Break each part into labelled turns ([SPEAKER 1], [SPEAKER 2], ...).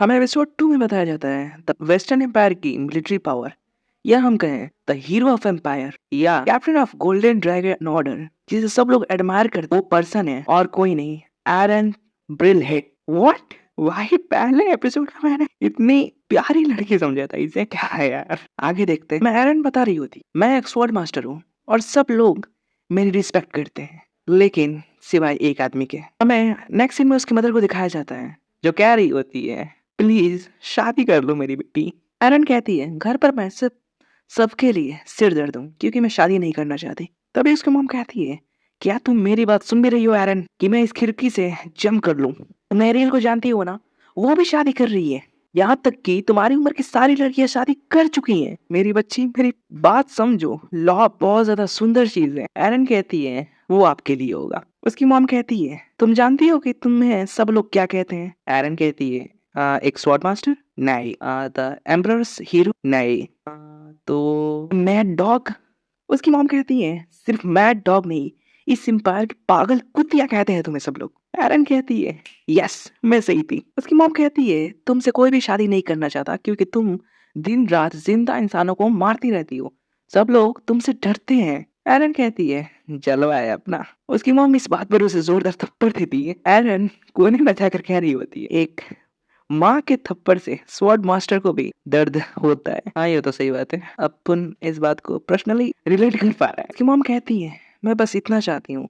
[SPEAKER 1] हमें एपिसोड 2 में बताया जाता है द वेस्टर्न एम्पायर की मिलिट्री पावर, या हम कहें द हीरो ऑफ एम्पायर या captain of golden dragon order, जिसे सब लोग एडमायर करते, वो पर्सन है और कोई नहीं, एरन ब्रिलहेड। व्हाट? भाई पहले एपिसोड में मैंने इतनी प्यारी लड़की समझा था, इसे क्या है यार। आगे देखते हैं। मैं एरन बता रही होती, मैं एक स्वॉर्ड मास्टर हूँ और सब लोग मेरी रिस्पेक्ट करते हैं, लेकिन सिवाय एक आदमी के। हमें नेक्स्ट सीन में उसकी मदर को दिखाया जाता है, जो कह रही होती है, प्लीज शादी कर लो मेरी बेटी। एरन कहती है, घर पर मैं सिर्फ सबके लिए सिर दर्द हूँ क्योंकि मैं शादी नहीं करना चाहती। तभी उसकी मॉम कहती है, क्या तुम मेरी बात सुन भी रही हो एरन, कि मैं इस खिड़की से जंप कर लूं? तुम एरियल को जानती हो ना, वो भी शादी कर रही है। यहाँ तक कि तुम्हारी उम्र की सारी लड़कियां शादी कर चुकी हैं। मेरी बच्ची, मेरी बात समझो, लॉ बहुत ज्यादा सुंदर चीज है। एरन कहती है, वो आपके लिए होगा। उसकी मॉम कहती है, तुम जानती हो कि तुम्हें सब लोग क्या कहते हैं? एरन कहती है, एक स्वॉर्ड मास्टर? नहीं। The emperors hero? नहीं। तो मैड डॉग? उसकी मॉम कहती है, सिर्फ मैड डॉग नहीं, इस एम्पायर के पागल कुतिया कहते हैं तुम्हें सब लोग। एरन कहती है, यस मैं सही थी। उसकी मॉम कहती है, तुमसे कोई भी शादी नहीं करना चाहता क्योंकि तुम दिन रात जिंदा इंसानों को मारती रहती हो। सब लोग तुमसे डरते हैं। एरन कहती है, जलवा है अपना। उसकी मॉम इस बात पर उसे जोरदार थप्पड़ देती है। एरन कोने में जाकर कह रही होती है, एक माँ के थप्पड़ से स्वॉर्ड मास्टर को भी दर्द होता है। हाँ, ये तो सही बात है। अपन इस बात को पर्सनली रिलेट कर पा रहा है। उसकी मॉम कहती है, मैं बस इतना चाहती हूँ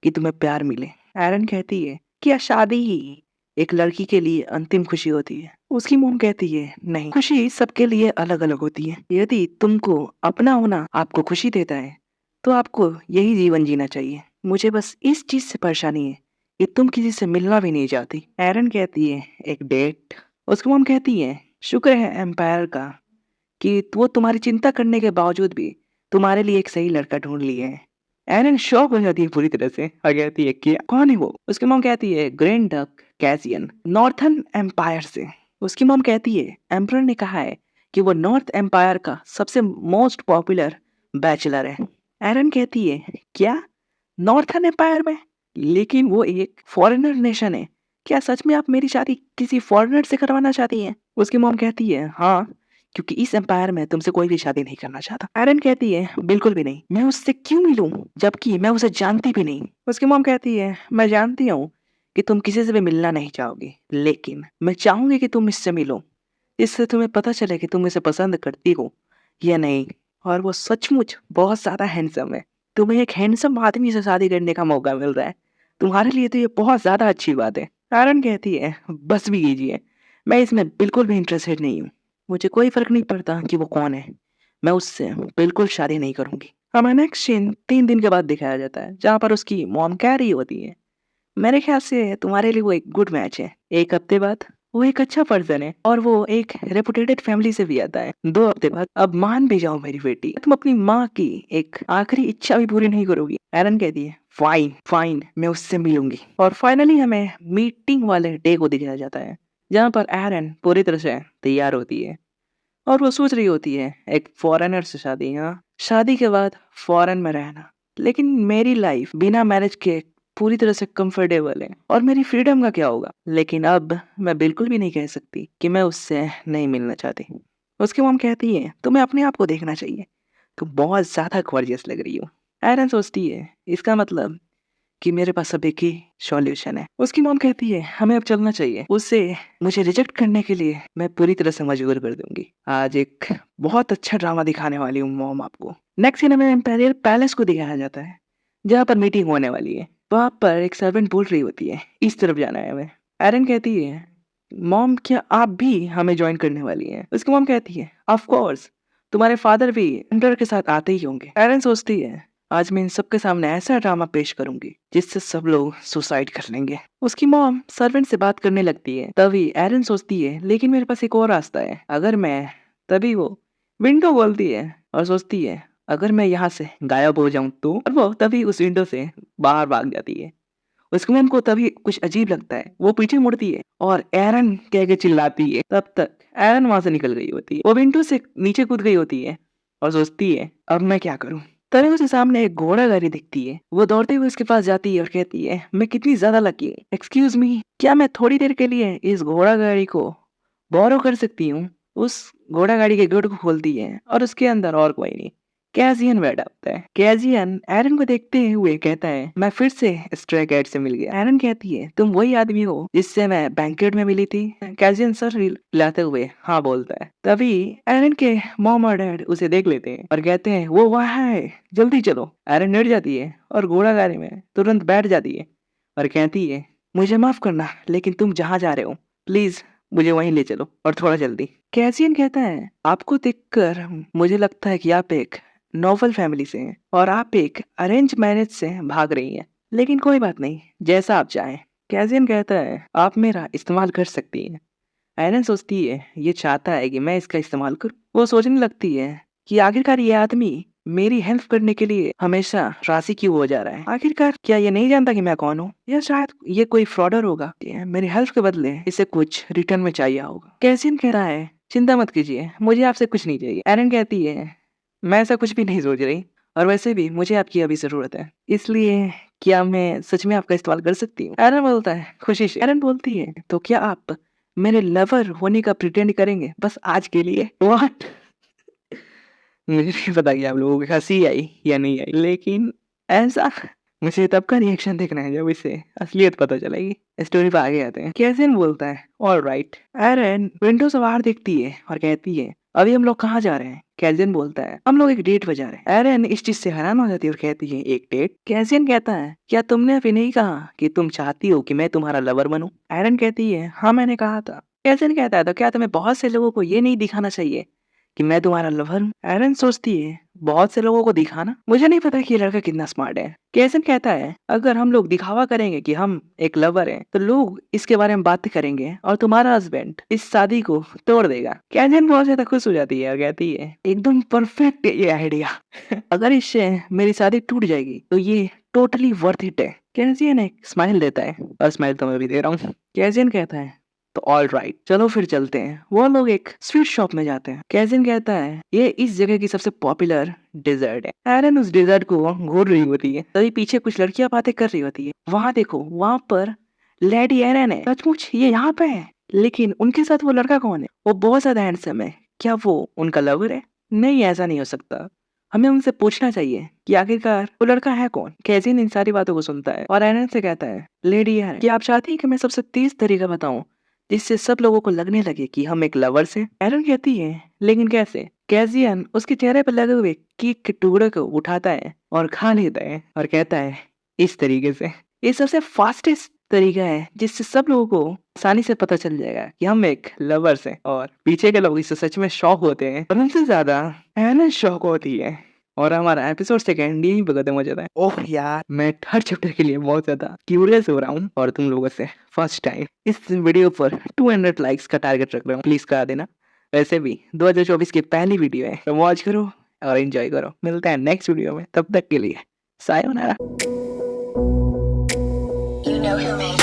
[SPEAKER 1] कि तुम्हें प्यार मिले। एरन कहती है, क्या शादी ही एक लड़की के लिए अंतिम खुशी होती है? उसकी मॉम कहती है, नहीं, खुशी सबके लिए अलग अलग होती है। यदि तुमको अपना होना आपको खुशी देता है तो आपको यही जीवन जीना चाहिए। मुझे बस इस चीज से परेशानी है कि तुम किसी से मिलना भी नहीं चाहती। एरन कहती है, एक डेट? उसकी मॉम कहती है, शुक्र है एम्पायर का कि वो तुम्हारी चिंता करने के बावजूद भी तुम्हारे लिए एक सही लड़का ढूंढ लिए है। एरन शॉक हो जाती है पूरी तरह से और कहती है, क्या, कौन है वो? उसकी मॉम कहती है, grand duke Cassian, northern empire से। उसकी मॉम कहती है, एम्परर ने कहा है कि वो नॉर्थ एम्पायर का सबसे मोस्ट पॉपुलर बैचलर है। एरन कहती है, क्या, नॉर्थन एम्पायर में? लेकिन वो एक फॉरेनर नेशन है। क्या सच में आप मेरी शादी किसी फॉरेनर से करवाना चाहती हैं? उसकी मॉम कहती है, हाँ, क्योंकि इस एम्पायर में तुमसे कोई भी शादी नहीं करना चाहता। एरन कहती है, बिल्कुल भी नहीं, मैं उससे क्यों मिलूं जबकि मैं उसे जानती भी नहीं। उसकी मॉम कहती है, मैं जानती हूँ कि तुम किसी से भी मिलना नहीं चाहोगी, लेकिन मैं चाहूंगी कि तुम इससे मिलो, इससे तुम्हें पता चले कि तुम इसे पसंद करती हो या नहीं। और वो सचमुच बहुत ज्यादा हैंडसम है। तुम्हें एक हैंडसम आदमी से शादी करने का मौका मिल रहा है, तुम्हारे लिए तो ये बहुत ज्यादा अच्छी बात है। एरन कहती है, बस भी कीजिए, मैं इसमें बिल्कुल भी इंटरेस्टेड नहीं हूँ। मुझे कोई फर्क नहीं पड़ता कि वो कौन है, मैं उससे बिल्कुल शादी नहीं करूंगी। हमें नेक्स्ट सीन 3 दिन के बाद दिखाया जाता है, जहाँ पर उसकी मॉम कह रही होती है, मेरे ख्याल से तुम्हारे लिए वो एक गुड मैच है। 1 हफ्ते बाद वो एक अच्छा पर्सन है और वो एक रेपुटेटेड फैमिली से भी आता है। 2 हफ्ते बाद, अब मान भी जाओ मेरी बेटी, तुम अपनी माँ की एक आखिरी इच्छा भी पूरी नहीं करोगी। एरन कहती है, फाइन फाइन, मैं उससे मिलूंगी। और फाइनली हमें मीटिंग वाले डे को दिखाया जाता है, जहाँ पर एरन पूरी तरह से तैयार होती है और वो सोच रही होती है एक फॉरेनर से शादी। हाँ, शादी के बाद फॉरेन में रहना, लेकिन मेरी लाइफ बिना मैरिज के पूरी तरह से कंफर्टेबल है और मेरी फ्रीडम का क्या होगा? लेकिन अब मैं बिल्कुल भी नहीं कह सकती कि मैं उससे नहीं मिलना चाहती। उसकी मॉम कहती है, तुम्हें अपने आप को देखना चाहिए, तुम बहुत ज्यादा गॉर्जियस लग रही हो। एरन सोचती है, इसका मतलब कि मेरे पास अब एक ही सॉल्यूशन है। उसकी मॉम कहती है, हमें अब चलना चाहिए, उसे मुझे रिजेक्ट करने के लिए मैं पूरी तरह से मजबूर कर दूंगी। आज एक बहुत अच्छा ड्रामा दिखाने वाली हूँ मॉम आपको। नेक्स्ट सीन में इम्पेरियल पैलेस को दिखाया जाता है, जहाँ पर मीटिंग होने वाली है। वहाँ पर एक सर्वेंट बोल रही होती है, इस तरफ जाना है हमें। एरन कहती है, मॉम क्या आप भी हमें ज्वाइन करने वाली हैं? उसकी मॉम कहती है, ऑफ कोर्स, तुम्हारे फादर भी एम्पर के साथ आते ही होंगे। एरन सोचती है, आज मैं इन सबके सामने ऐसा ड्रामा पेश करूंगी जिससे सब लोग सुसाइड कर लेंगे। उसकी मॉम सर्वेंट से बात करने लगती है, तभी एरन सोचती है, लेकिन मेरे पास एक और रास्ता है, अगर मैं, तभी वो विंडो बोलती है और सोचती है, अगर मैं यहाँ से गायब हो जाऊं तो, और वो तभी उस विंडो से बाहर भाग जाती है। उसकी मॉम को तभी कुछ अजीब लगता है, वो पीछे मुड़ती है और एरन कह के चिल्लाती है। तब तक एरन वहां से निकल गई होती है, वो विंडो से नीचे कूद गई होती है और सोचती है, अब मैं क्या करूं? तभी उसे सामने एक घोड़ा गाड़ी दिखती है। वो दौड़ते हुए उसके पास जाती है और कहती है, मैं कितनी ज्यादा लकी, एक्सक्यूज मी, क्या मैं थोड़ी देर के लिए इस घोड़ा गाड़ी को बोरो कर सकती हूँ। उस घोड़ा गाड़ी के गेट को खोलती है और उसके अंदर और कोई नहीं, कैजियन बैठा होता है। कैजियन एरन को देखते हुए कहता है, मैं फिर से स्ट्रे कैट से मिल गया। एरन कहती है, तुम वही आदमी हो जिससे मैं बैंकेट में मिली थी? कैजियन सर हिलाते हुए हाँ बोलता है। तभी एरन के मॉम और डैड उसे देख लेते हैं और कहते हैं, वो वहाँ है, जल्दी चलो। एरन डर जाती है और घोड़ा गाड़ी में तुरंत बैठ जाती है और कहती है, मुझे माफ करना, लेकिन तुम जहाँ जा रहे हो प्लीज मुझे वहीं ले चलो और थोड़ा जल्दी। कैसियन कहता है, आपको देखकर मुझे लगता है कि आप एक नॉवल फैमिली से हैं और आप एक अरेंज मैरिज से भाग रही हैं, लेकिन कोई बात नहीं, जैसा आप चाहें। कैसियन कहता है, आप मेरा इस्तेमाल कर सकती हैं। एलन सोचती है, ये चाहता है कि मैं इसका इस्तेमाल करूं। वो सोचने लगती है कि आखिरकार ये आदमी मेरी हेल्प करने के लिए हमेशा राशि क्यों हो जा रहा है। आखिरकार क्या ये नहीं जानता कि मैं कौन हूँ, या शायद ये कोई फ्रॉडर होगा। ये मेरी हेल्प के बदले इसे कुछ रिटर्न में चाहिए होगा। कैसियन कह रहा है, चिंता मत कीजिए, मुझे आपसे कुछ नहीं चाहिए। एरन कहती है, मैं ऐसा कुछ भी नहीं सोच रही, और वैसे भी मुझे आपकी अभी जरूरत है, इसलिए क्या मैं सच में आपका इस्तेमाल कर सकती हूँ? एरन बोलता है खुशी से। एरन बोलती है, तो क्या आप मेरे लवर होने का प्रिटेंड करेंगे बस आज के लिए? व्हाट? मुझे नहीं पता कि आप लोगों को हंसी आई या नहीं आई, लेकिन ऐसा मुझे तब का रिएक्शन देखना है जब इसे असलियत पता चलेगी। स्टोरी पे आगे आते हैं। कैसियन बोलता है, ऑल राइट। एरन विंडो से बाहर देखती है और कहती है, अभी हम लोग कहाँ जा रहे हैं? कैसियन बोलता है, हम लोग एक डेट पे जा रहे हैं। एरन इस चीज से हैरान हो जाती है और कहती है, एक डेट? कैसियन कहता है, क्या तुमने अभी नहीं कहा कि तुम चाहती हो कि मैं तुम्हारा लवर बनूं? एरन कहती है, हाँ मैंने कहा था। कैसियन कहता है, तो क्या तुम्हें बहुत से लोगों को ये नहीं दिखाना चाहिए कि मैं तुम्हारा लवर हूँ? एरन सोचती है, बहुत से लोगों को दिखाना? मुझे नहीं पता कि ये लड़का कितना स्मार्ट है। कैसन कहता है, अगर हम लोग दिखावा करेंगे कि हम एक लवर हैं, तो लोग इसके बारे में बात करेंगे और तुम्हारा हस्बैंड इस शादी को तोड़ देगा। कैजन बहुत ज्यादा खुश हो जाती है और कहती है, एकदम परफेक्ट ये आइडिया। अगर इससे मेरी शादी टूट जाएगी तो ये टोटली वर्थ इट है। कैजियन एक स्माइल देता है, और स्माइल तो मैं भी दे रहा हूँ। कैजियन कहता है, तो ऑल राइट, चलो फिर चलते हैं। वो लोग एक स्वीट शॉप में जाते हैं। कैजिन कहता है, ये इस जगह की सबसे पॉपुलर डेजर्ट है। एरन उस डेजर्ट को घूर रही होती है, तभी पीछे कुछ लड़कियां बातें कर रही होती है। वहाँ देखो, वहाँ पर लेडी एरन है। सचमुच ये यहाँ पे है, लेकिन उनके साथ वो लड़का कौन है? वो बहुत ज्यादा हैंडसम है, क्या वो उनका लवर है? नहीं, ऐसा नहीं हो सकता। हमें उनसे पूछना चाहिए कि आखिरकार वो लड़का है कौन। कैजिन इन सारी बातों को सुनता है और एरन से कहता है, लेडी एरन, क्या आप चाहती हैं कि मैं सबसे तेज तरीका बताऊं जिससे सब लोगों को लगने लगे कि हम एक लवर्स हैं? एरन कहती है, लेकिन कैसे? कैजियन उसके चेहरे पर लगे हुए केक के टुकड़े को उठाता है और खा लेता है और कहता है, इस तरीके से ये सबसे फास्टेस्ट तरीका है जिससे सब लोगों को आसानी से पता चल जाएगा कि हम एक लवर्स हैं। और पीछे के लोग इससे सच में शॉक होते हैं, और उनसे ज्यादा एरन शॉक होती है। और हमारा एपिसोड सेकेंड यही खत्म हो जाता है। ओह यार, मैं थर्ड चैप्टर के लिए बहुत ज्यादा क्यूरियस हो रहा हूँ, और तुम लोगों से फर्स्ट टाइम इस वीडियो पर 200 लाइक्स का टारगेट रख रहा हूँ, प्लीज करा देना। वैसे भी 2024 की पहली वीडियो है, तो वॉच करो और एंजॉय करो। मिलते हैं नेक्स्ट वीडियो में, तब तक के लिए sayonara. You know who made